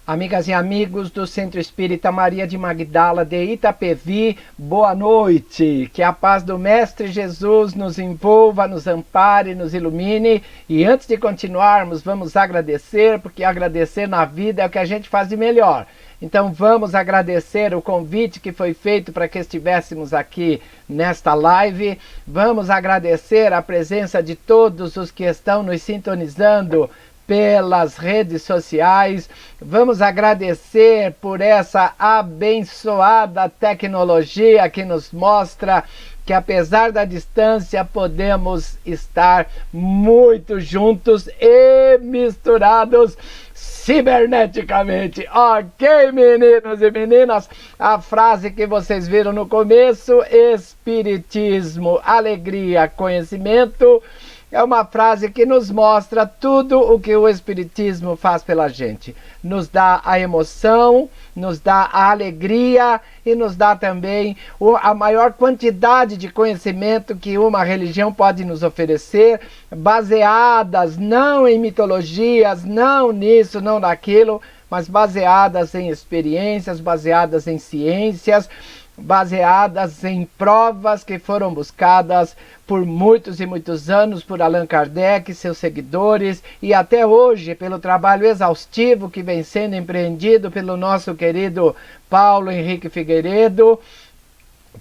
Amigas e amigos do Centro Espírita Maria de Magdala de Itapevi, boa noite. Que a paz do Mestre Jesus nos envolva, nos ampare, nos ilumine. E antes de continuarmos, vamos agradecer, porque agradecer na vida é o que a gente faz de melhor. Então vamos agradecer o convite que foi feito para que estivéssemos aqui nesta live. Vamos agradecer a presença de todos os que estão nos sintonizando pelas redes sociais. Vamos agradecer por essa abençoada tecnologia que nos mostra que apesar da distância podemos estar muito juntos e misturados ciberneticamente. Ok, meninos e meninas, a frase que vocês viram no começo, espiritismo, alegria, conhecimento, é uma frase que nos mostra tudo o que o Espiritismo faz pela gente. Nos dá a emoção, nos dá a alegria e nos dá também a maior quantidade de conhecimento que uma religião pode nos oferecer, baseadas não em mitologias, não nisso, não naquilo, mas baseadas em experiências, baseadas em ciências, baseadas em provas que foram buscadas por muitos e muitos anos por Allan Kardec, seus seguidores, e até hoje pelo trabalho exaustivo que vem sendo empreendido pelo nosso querido Paulo Henrique Figueiredo,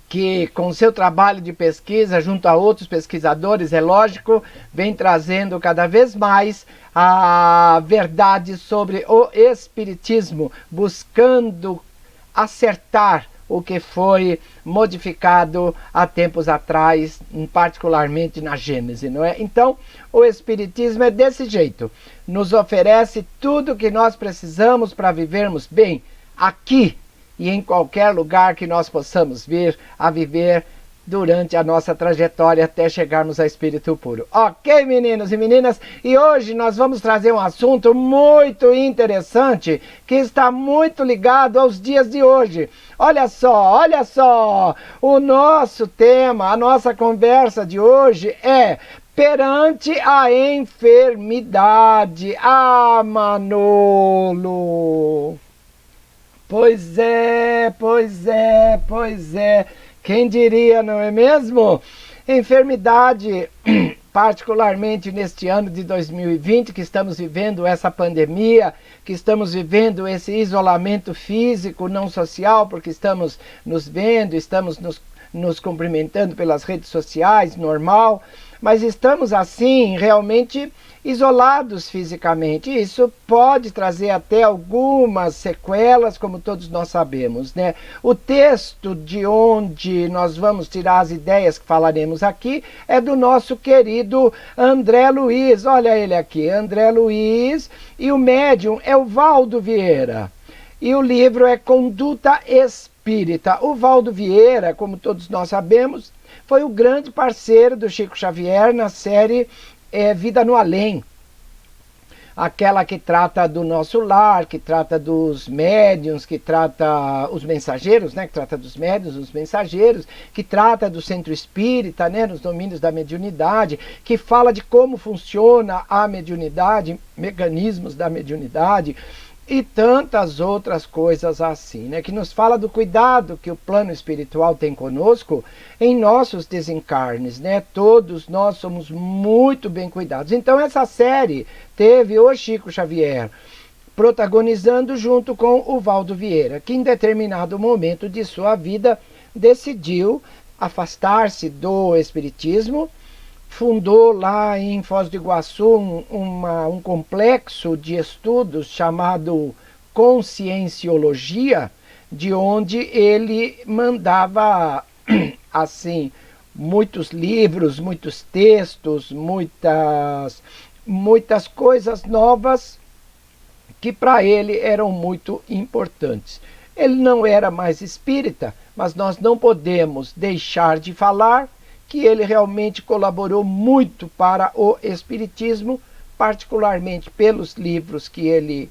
que com seu trabalho de pesquisa junto a outros pesquisadores, é lógico, vem trazendo cada vez mais a verdade sobre o Espiritismo, buscando acertar o que foi modificado há tempos atrás, particularmente na Gênese, não é? Então, o Espiritismo é desse jeito, nos oferece tudo o que nós precisamos para vivermos bem, aqui e em qualquer lugar que nós possamos vir a viver durante a nossa trajetória até chegarmos a Espírito Puro. Ok, meninos e meninas? E hoje nós vamos trazer um assunto muito interessante que está muito ligado aos dias de hoje. Olha só, o nosso tema, a nossa conversa de hoje é perante a enfermidade. Ah, Manolo! Pois é. Quem diria, não é mesmo? Enfermidade, particularmente neste ano de 2020, que estamos vivendo essa pandemia, que estamos vivendo esse isolamento físico, não social, porque estamos nos vendo, estamos nos cumprimentando pelas redes sociais, normal, mas estamos assim realmente isolados fisicamente. Isso pode trazer até algumas sequelas, como todos nós sabemos, né? O texto de onde nós vamos tirar as ideias que falaremos aqui é do nosso querido André Luiz. Olha ele aqui, André Luiz, e o médium é o Valdo Vieira. E o livro é Conduta Espírita. O Valdo Vieira, como todos nós sabemos, foi o grande parceiro do Chico Xavier na série Vida no Além, aquela que trata do nosso lar, que trata dos médiuns, que trata os mensageiros, né, que trata dos médiuns, os mensageiros, que trata do centro espírita, né, nos domínios da mediunidade, que fala de como funciona a mediunidade, mecanismos da mediunidade, e tantas outras coisas assim, né? Que nos fala do cuidado que o plano espiritual tem conosco em nossos desencarnes, né? Todos nós somos muito bem cuidados. Então essa série teve o Chico Xavier protagonizando junto com o Valdo Vieira, que em determinado momento de sua vida decidiu afastar-se do espiritismo, fundou lá em Foz do Iguaçu um complexo de estudos chamado Conscienciologia, de onde ele mandava assim muitos livros, muitos textos, muitas coisas novas que para ele eram muito importantes. Ele não era mais espírita, mas nós não podemos deixar de falar que ele realmente colaborou muito para o espiritismo, particularmente pelos livros que ele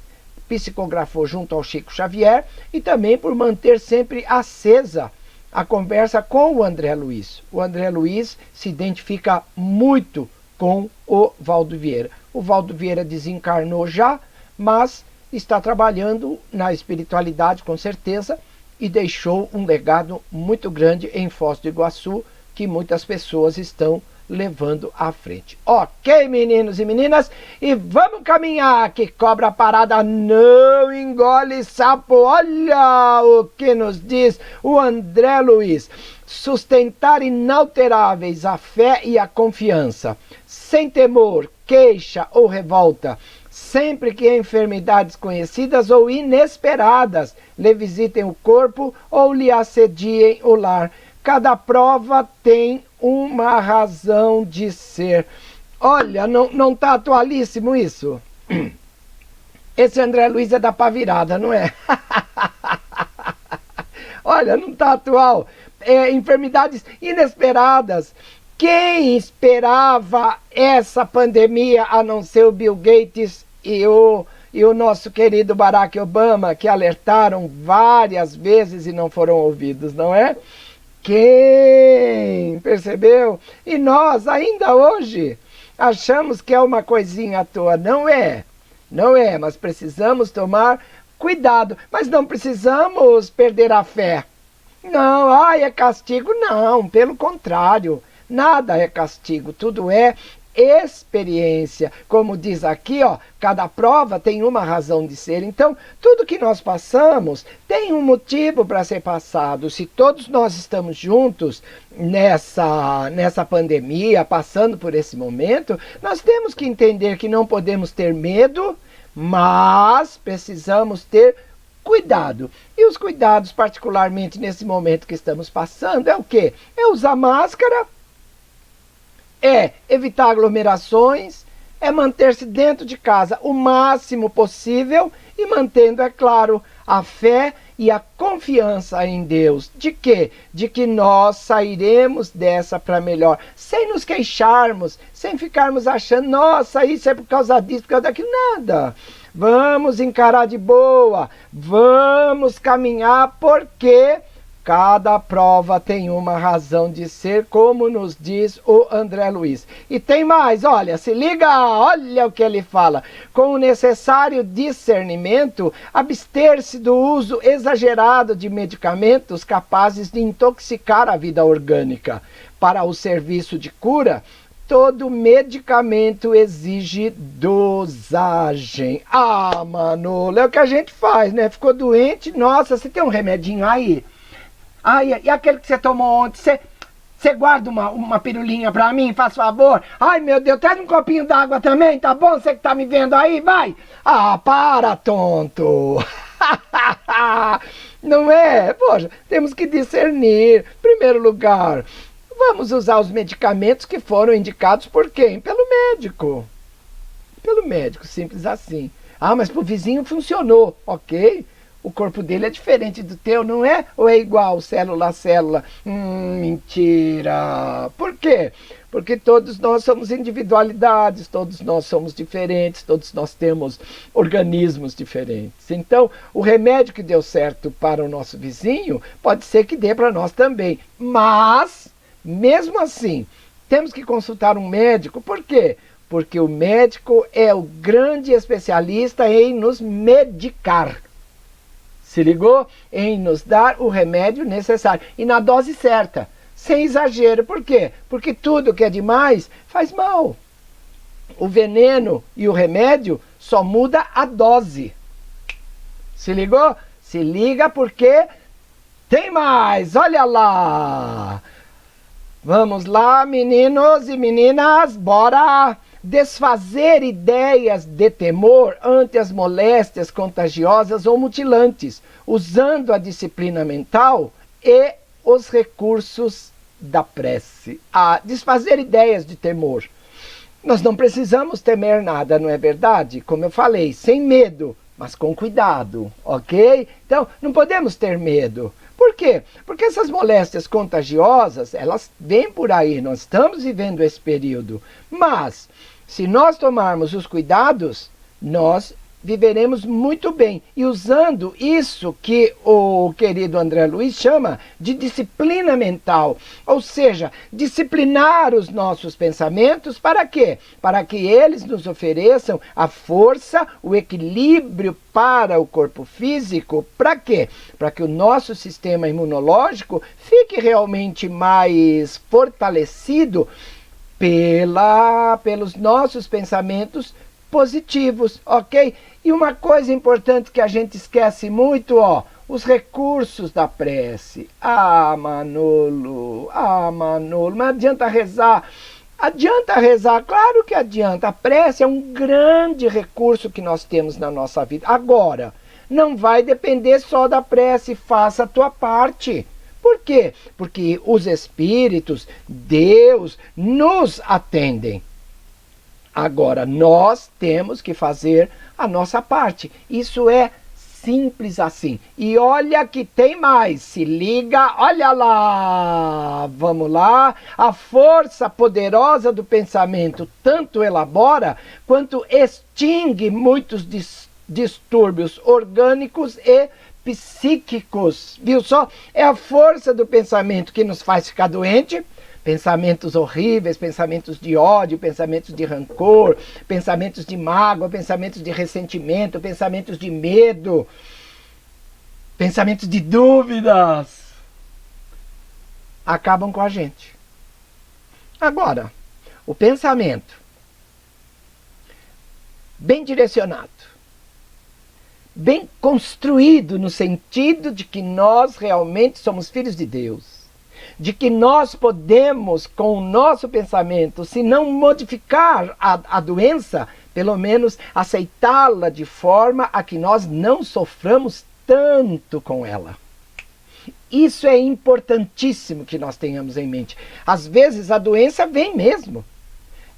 psicografou junto ao Chico Xavier e também por manter sempre acesa a conversa com o André Luiz. O André Luiz se identifica muito com o Valdo Vieira. O Valdo Vieira desencarnou já, mas está trabalhando na espiritualidade com certeza e deixou um legado muito grande em Foz do Iguaçu que muitas pessoas estão levando à frente. Ok, meninos e meninas, e vamos caminhar, que cobra parada não engole sapo. Olha o que nos diz o André Luiz: sustentar inalteráveis a fé e a confiança, sem temor, queixa ou revolta, sempre que enfermidades conhecidas ou inesperadas lhe visitem o corpo ou lhe assediem o lar. Cada prova tem uma razão de ser. Olha, não está atualíssimo isso? Esse André Luiz é da Pavirada, não é? Olha, não está atual. Enfermidades inesperadas. Quem esperava essa pandemia a não ser o Bill Gates e o nosso querido Barack Obama, que alertaram várias vezes e não foram ouvidos, não é? Quem percebeu? E nós, ainda hoje, achamos que é uma coisinha à toa. Não é, não é, mas precisamos tomar cuidado. Mas não precisamos perder a fé. Não, é castigo? Não, pelo contrário. Nada é castigo, tudo é experiência. Como diz aqui, cada prova tem uma razão de ser. Então, tudo que nós passamos tem um motivo para ser passado. Se todos nós estamos juntos nessa pandemia, passando por esse momento, nós temos que entender que não podemos ter medo, mas precisamos ter cuidado. E os cuidados, particularmente nesse momento que estamos passando, é o quê? É usar máscara, é evitar aglomerações, é manter-se dentro de casa o máximo possível e mantendo, é claro, a fé e a confiança em Deus. De quê? De que nós sairemos dessa para melhor, sem nos queixarmos, sem ficarmos achando, nossa, isso é por causa disso, por causa daquilo, nada. Vamos encarar de boa, vamos caminhar, porque cada prova tem uma razão de ser, como nos diz o André Luiz. E tem mais, olha, se liga, olha o que ele fala. Com o necessário discernimento, abster-se do uso exagerado de medicamentos capazes de intoxicar a vida orgânica. Para o serviço de cura, todo medicamento exige dosagem. Manolo, é o que a gente faz, né? Ficou doente, nossa, você tem um remedinho aí? E aquele que você tomou ontem, você guarda uma pirulinha pra mim, faz favor? Ai, meu Deus, traz um copinho d'água também, tá bom? Você que tá me vendo aí, vai! Para, tonto! Não é? Poxa, temos que discernir. Em primeiro lugar, vamos usar os medicamentos que foram indicados por quem? Pelo médico. Pelo médico, simples assim. Mas pro vizinho funcionou, ok? O corpo dele é diferente do teu, não é? Ou é igual, célula a célula? Mentira! Por quê? Porque todos nós somos individualidades, todos nós somos diferentes, todos nós temos organismos diferentes. Então, o remédio que deu certo para o nosso vizinho, pode ser que dê para nós também. Mas, mesmo assim, temos que consultar um médico. Por quê? Porque o médico é o grande especialista em nos medicar. Se ligou? Em nos dar o remédio necessário. E na dose certa. Sem exagero. Por quê? Porque tudo que é demais faz mal. O veneno e o remédio só muda a dose. Se ligou? Se liga porque tem mais. Olha lá. Vamos lá, meninos e meninas. Bora! Desfazer ideias de temor ante as moléstias contagiosas ou mutilantes, usando a disciplina mental e os recursos da prece. Desfazer ideias de temor. Nós não precisamos temer nada, não é verdade? Como eu falei, sem medo, mas com cuidado, ok? Então, não podemos ter medo. Por quê? Porque essas moléstias contagiosas, elas vêm por aí, nós estamos vivendo esse período. Mas, se nós tomarmos os cuidados, nós viveremos muito bem. E usando isso que o querido André Luiz chama de disciplina mental. Ou seja, disciplinar os nossos pensamentos para quê? Para que eles nos ofereçam a força, o equilíbrio para o corpo físico. Para quê? Para que o nosso sistema imunológico fique realmente mais fortalecido pelos nossos pensamentos positivos, ok? E uma coisa importante que a gente esquece muito, os recursos da prece. Manolo, não adianta rezar. Adianta rezar, claro que adianta. A prece é um grande recurso que nós temos na nossa vida. Agora, não vai depender só da prece, faça a tua parte. Por quê? Porque os espíritos, Deus, nos atendem. Agora, nós temos que fazer a nossa parte. Isso é simples assim. E olha que tem mais. Se liga, olha lá. Vamos lá. A força poderosa do pensamento tanto elabora quanto extingue muitos distúrbios orgânicos e psíquicos. Viu só? É a força do pensamento que nos faz ficar doente. Pensamentos horríveis, pensamentos de ódio, pensamentos de rancor, pensamentos de mágoa, pensamentos de ressentimento, pensamentos de medo, pensamentos de dúvidas, acabam com a gente. Agora, o pensamento bem direcionado, bem construído no sentido de que nós realmente somos filhos de Deus, de que nós podemos, com o nosso pensamento, se não modificar a doença, pelo menos aceitá-la de forma a que nós não soframos tanto com ela. Isso é importantíssimo que nós tenhamos em mente. Às vezes a doença vem mesmo.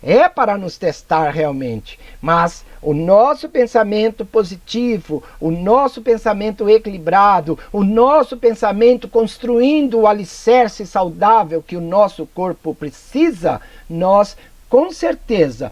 É para nos testar realmente, mas o nosso pensamento positivo, o nosso pensamento equilibrado, o nosso pensamento construindo o alicerce saudável que o nosso corpo precisa, nós, com certeza,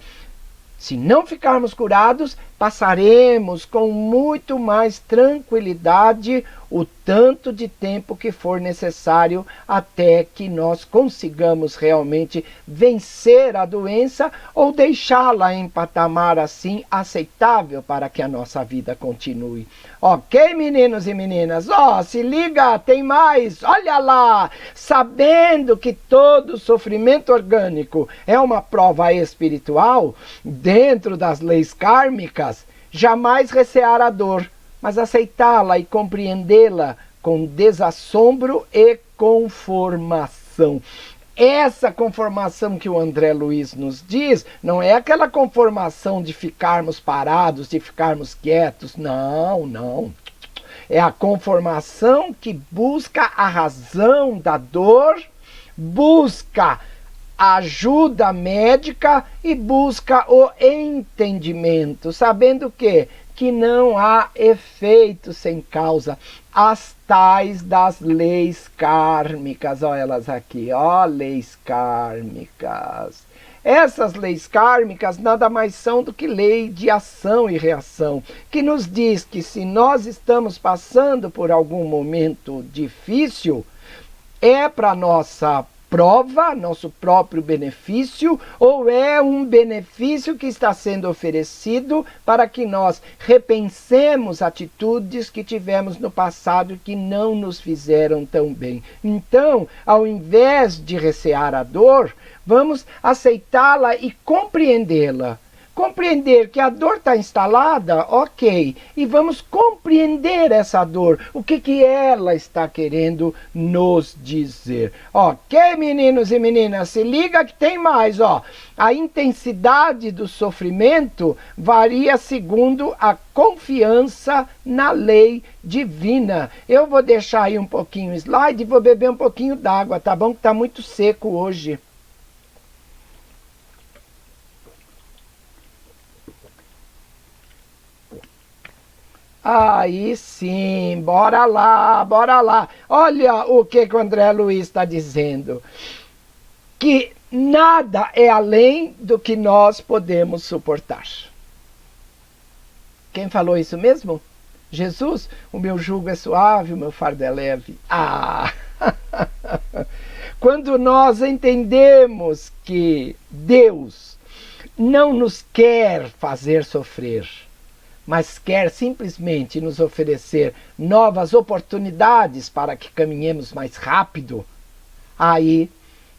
se não ficarmos curados, passaremos com muito mais tranquilidade o tanto de tempo que for necessário até que nós consigamos realmente vencer a doença ou deixá-la em patamar assim aceitável para que a nossa vida continue. Ok, meninos e meninas? Se liga, tem mais, olha lá! Sabendo que todo sofrimento orgânico é uma prova espiritual, dentro das leis kármicas, jamais recear a dor, mas aceitá-la e compreendê-la com desassombro e conformação. Essa conformação que o André Luiz nos diz, não é aquela conformação de ficarmos parados, de ficarmos quietos, não. É a conformação que busca a razão da dor, busca ajuda médica e busca o entendimento, sabendo que não há efeito sem causa. As tais das leis kármicas, olha elas aqui, leis kármicas. Essas leis kármicas nada mais são do que lei de ação e reação, que nos diz que se nós estamos passando por algum momento difícil, é para nossa prova, nosso próprio benefício, ou é um benefício que está sendo oferecido para que nós repensemos atitudes que tivemos no passado e que não nos fizeram tão bem. Então, ao invés de recear a dor, vamos aceitá-la e compreendê-la. Compreender que a dor está instalada, ok. E vamos compreender essa dor. O que ela está querendo nos dizer. Ok, meninos e meninas? Se liga que tem mais, A intensidade do sofrimento varia segundo a confiança na lei divina. Eu vou deixar aí um pouquinho o slide e vou beber um pouquinho d'água, tá bom? Que está muito seco hoje. Aí sim, bora lá. Olha o que o André Luiz está dizendo. Que nada é além do que nós podemos suportar. Quem falou isso mesmo? Jesus, o meu jugo é suave, o meu fardo é leve. Ah! Quando nós entendemos que Deus não nos quer fazer sofrer, mas quer simplesmente nos oferecer novas oportunidades para que caminhemos mais rápido, aí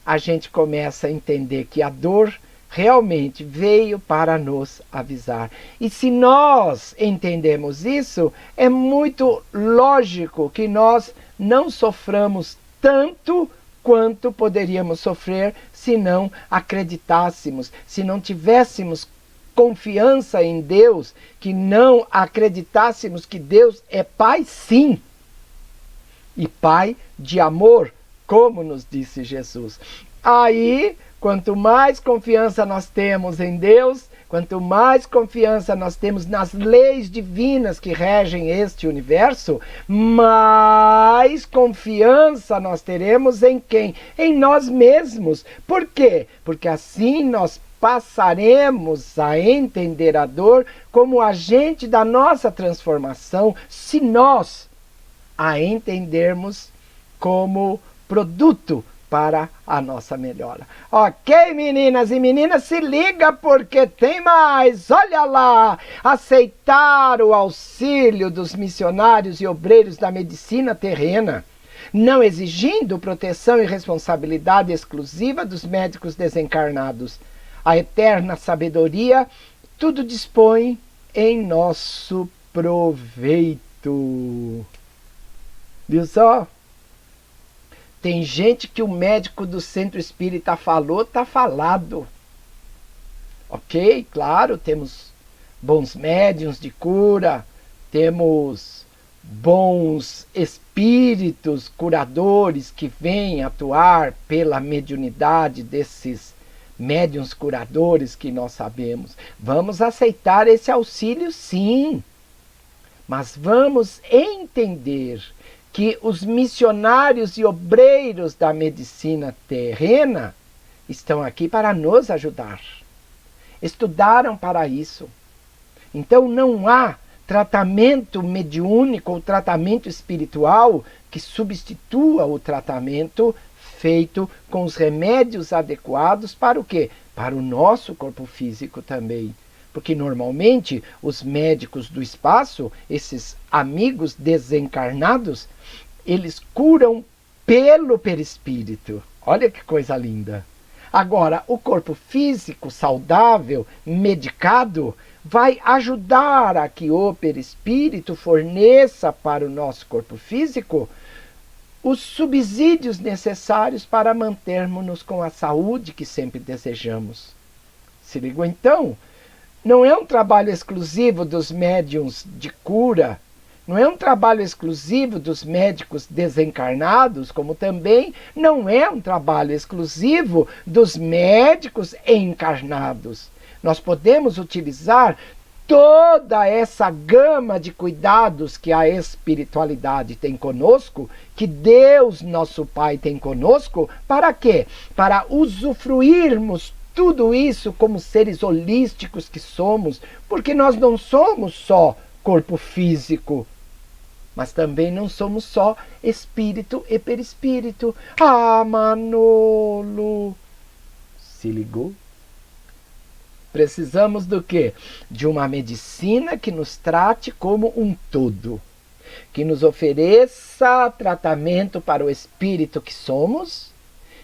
a gente começa a entender que a dor realmente veio para nos avisar. E se nós entendemos isso, é muito lógico que nós não soframos tanto quanto poderíamos sofrer se não acreditássemos, se não tivéssemos confiança em Deus, que não acreditássemos que Deus é Pai, sim, e Pai de amor, como nos disse Jesus. Aí, quanto mais confiança nós temos em Deus, quanto mais confiança nós temos nas leis divinas que regem este universo, mais confiança nós teremos em quem? Em nós mesmos. Por quê? Porque assim nós passaremos a entender a dor como agente da nossa transformação, se nós a entendermos como produto para a nossa melhora. Ok, meninas e meninas, se liga porque tem mais. Olha lá, aceitar o auxílio dos missionários e obreiros da medicina terrena, não exigindo proteção e responsabilidade exclusiva dos médicos desencarnados. A eterna sabedoria tudo dispõe em nosso proveito. Viu só? Tem gente que o médico do centro espírita falou, tá falado. Ok, claro, temos bons médiuns de cura, temos bons espíritos curadores que vêm atuar pela mediunidade desses médiuns curadores que nós sabemos. Vamos aceitar esse auxílio, sim, mas vamos entender que os missionários e obreiros da medicina terrena estão aqui para nos ajudar. Estudaram para isso. Então não há tratamento mediúnico ou tratamento espiritual que substitua o tratamento feito com os remédios adequados para o quê? Para o nosso corpo físico também. Porque normalmente os médicos do espaço, esses amigos desencarnados, eles curam pelo perispírito. Olha que coisa linda. Agora, o corpo físico saudável, medicado, vai ajudar a que o perispírito forneça para o nosso corpo físico os subsídios necessários para mantermos-nos com a saúde que sempre desejamos. Se ligou então? Não é um trabalho exclusivo dos médiuns de cura, não é um trabalho exclusivo dos médicos desencarnados, como também não é um trabalho exclusivo dos médicos encarnados. Nós podemos utilizar toda essa gama de cuidados que a espiritualidade tem conosco, que Deus, nosso Pai, tem conosco, para quê? Para usufruirmos tudo isso como seres holísticos que somos, porque nós não somos só corpo físico, mas também não somos só espírito e perispírito. Ah, Manolo! Se ligou? Precisamos do quê? De uma medicina que nos trate como um todo, que nos ofereça tratamento para o espírito que somos,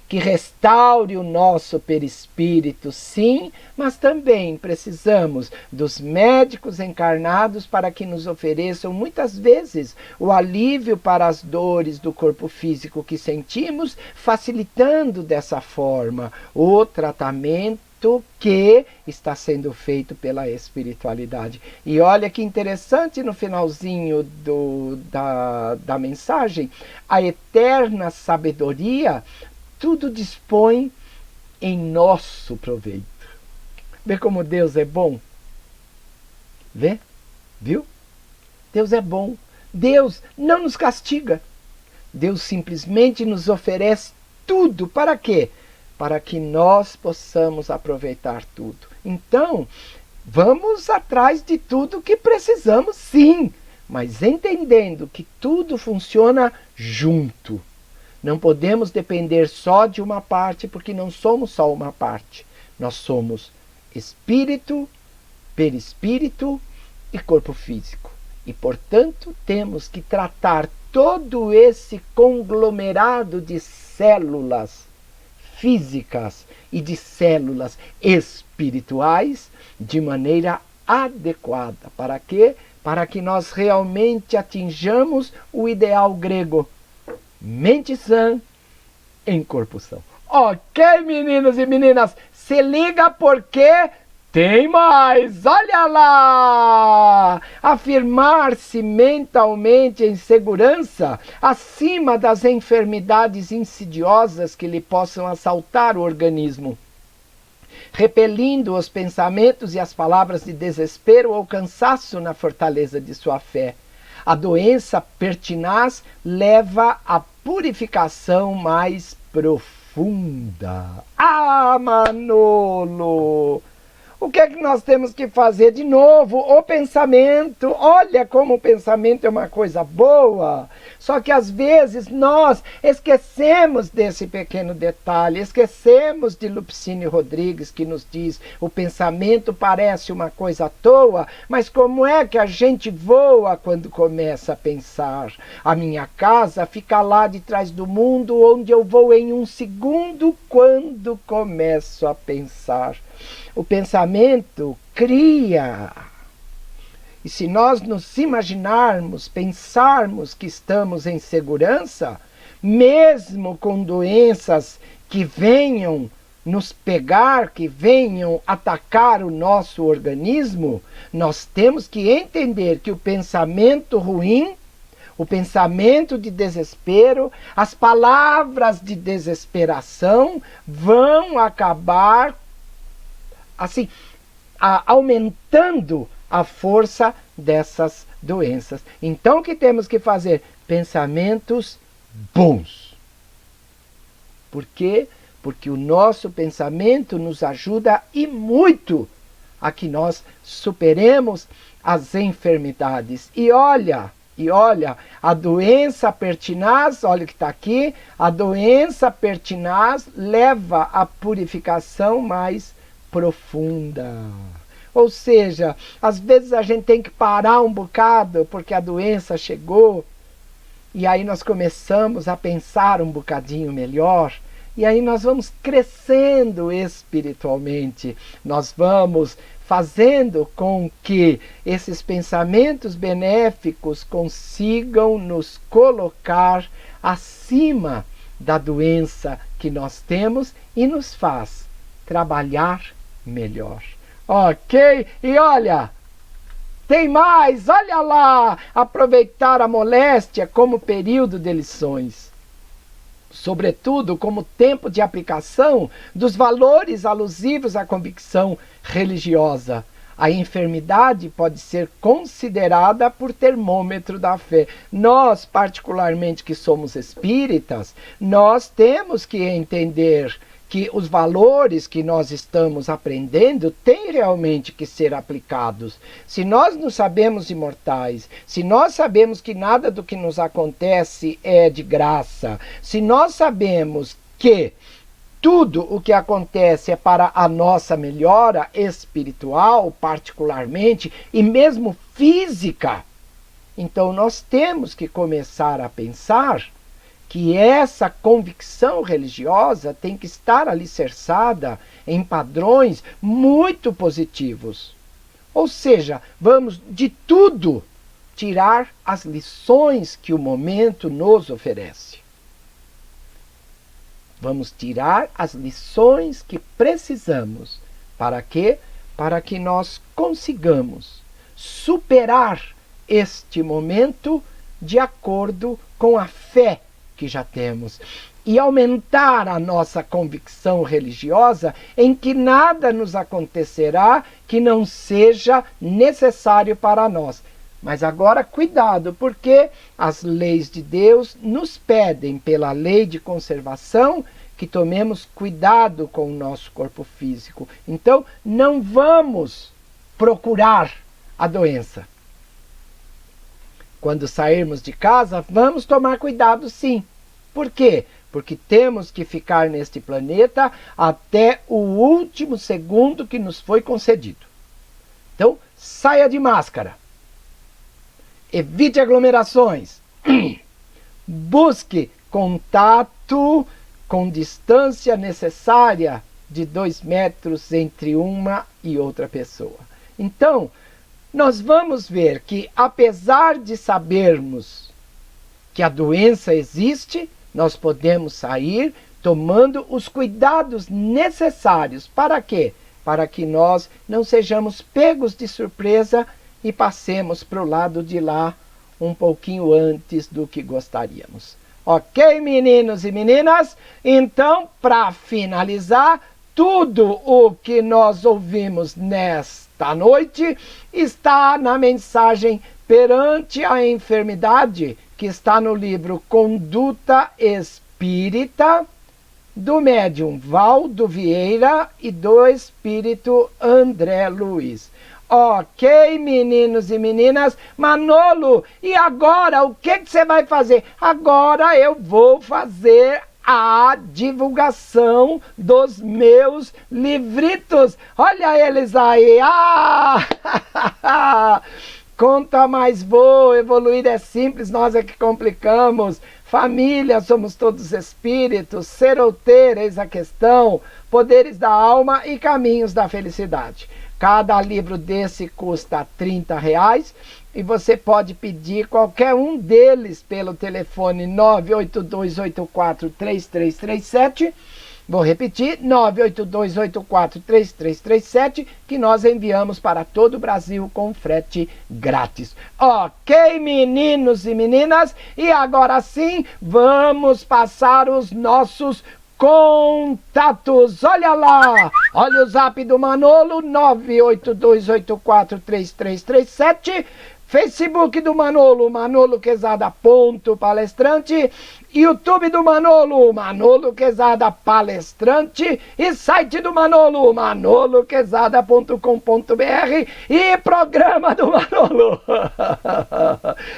que restaure o nosso perispírito, sim, mas também precisamos dos médicos encarnados para que nos ofereçam muitas vezes o alívio para as dores do corpo físico que sentimos, facilitando dessa forma o tratamento que está sendo feito pela espiritualidade. E olha que interessante no finalzinho da mensagem, a eterna sabedoria tudo dispõe em nosso proveito. Vê como Deus é bom? Vê? Viu? Deus é bom. Deus não nos castiga. Deus simplesmente nos oferece tudo. Para quê? Para que nós possamos aproveitar tudo. Então, Vamos atrás de tudo que precisamos, sim, mas entendendo que tudo funciona junto. Não podemos depender só de uma parte, porque não somos só uma parte. Nós somos espírito, perispírito e corpo físico. E, portanto, temos que tratar todo esse conglomerado de células físicas e de células espirituais de maneira adequada. Para quê? Para que nós realmente atinjamos o ideal grego. Mente sã em corpo são. Ok, meninos e meninas, se liga porque tem mais, olha lá! Afirmar-se mentalmente em segurança acima das enfermidades insidiosas que lhe possam assaltar o organismo, repelindo os pensamentos e as palavras de desespero ou cansaço na fortaleza de sua fé. A doença pertinaz leva à purificação mais profunda. Ah, Manolo! O que é que nós temos que fazer? De novo, o pensamento. Olha como o pensamento é uma coisa boa. Só que às vezes nós esquecemos desse pequeno detalhe. Esquecemos de Lupicínio Rodrigues, que nos diz: o pensamento parece uma coisa à toa, mas como é que a gente voa quando começa a pensar? A minha casa fica lá de trás do mundo, onde eu vou em um segundo quando começo a pensar. O pensamento cria. E se nós nos imaginarmos, pensarmos que estamos em segurança, mesmo com doenças que venham nos pegar, que venham atacar o nosso organismo, nós temos que entender que o pensamento ruim, o pensamento de desespero, as palavras de desesperação vão acabar assim, aumentando a força dessas doenças. Então, o que temos que fazer? Pensamentos bons. Por quê? Porque o nosso pensamento nos ajuda e muito a que nós superemos as enfermidades. E olha, a doença pertinaz, olha o que está aqui, a doença pertinaz leva à purificação mais profunda. Ou seja, às vezes a gente tem que parar um bocado porque a doença chegou e aí nós começamos a pensar um bocadinho melhor e aí nós vamos crescendo espiritualmente, nós vamos fazendo com que esses pensamentos benéficos consigam nos colocar acima da doença que nós temos e nos faz trabalhar melhor. Ok? E olha, tem mais, olha lá! Aproveitar a moléstia como período de lições. Sobretudo como tempo de aplicação dos valores alusivos à convicção religiosa. A enfermidade pode ser considerada por termômetro da fé. Nós, particularmente que somos espíritas, nós temos que entender que os valores que nós estamos aprendendo têm realmente que ser aplicados. Se nós não sabemos imortais, se nós sabemos que nada do que nos acontece é de graça, se nós sabemos que tudo o que acontece é para a nossa melhora espiritual, particularmente, e mesmo física, então nós temos que começar a pensar que essa convicção religiosa tem que estar alicerçada em padrões muito positivos. Ou seja, vamos de tudo tirar as lições que o momento nos oferece. Vamos tirar as lições que precisamos. Para quê? Para que nós consigamos superar este momento de acordo com a fé que já temos e aumentar a nossa convicção religiosa em que nada nos acontecerá que não seja necessário para nós. Mas agora cuidado, porque as leis de Deus nos pedem, pela lei de conservação, que tomemos cuidado com o nosso corpo físico. Então, não vamos procurar a doença. Quando sairmos de casa, vamos tomar cuidado sim. Por quê? Porque temos que ficar neste planeta até o último segundo que nos foi concedido. Então, saia de máscara. Evite aglomerações. Busque contato com distância necessária de 2 metros entre uma e outra pessoa. Então, nós vamos ver que, apesar de sabermos que a doença existe, nós podemos sair tomando os cuidados necessários. Para quê? Para que nós não sejamos pegos de surpresa e passemos para o lado de lá um pouquinho antes do que gostaríamos. Ok, meninos e meninas? Então, para finalizar, tudo o que nós ouvimos nesta noite está na mensagem Perante a Enfermidade, que está no livro Conduta Espírita, do médium Valdo Vieira e do espírito André Luiz. Ok, meninos e meninas. Manolo, e agora o que você vai fazer? Agora eu vou fazer a divulgação dos meus livritos. Olha eles aí. Conta mais vou, evoluir é simples, nós é que complicamos. Família, somos todos espíritos. Ser ou ter, eis a questão. Poderes da alma e caminhos da felicidade. Cada livro desse custa R$30 e você pode pedir qualquer um deles pelo telefone 982843337. Vou repetir, 982843337, que nós enviamos para todo o Brasil com frete grátis. Ok, meninos e meninas? E agora sim, vamos passar os nossos contatos. Olha lá, olha o zap do Manolo, 982843337. Facebook do Manolo, manoloquezada.palestrante. YouTube do Manolo, Manolo Quezada Palestrante. E site do Manolo, manoloquezada.com.br. E programa do Manolo.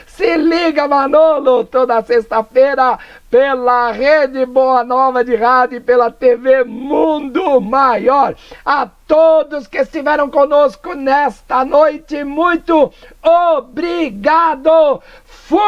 Se liga, Manolo, toda sexta-feira pela Rede Boa Nova de Rádio e pela TV Mundo Maior. A todos que estiveram conosco nesta noite, muito obrigado. Fui!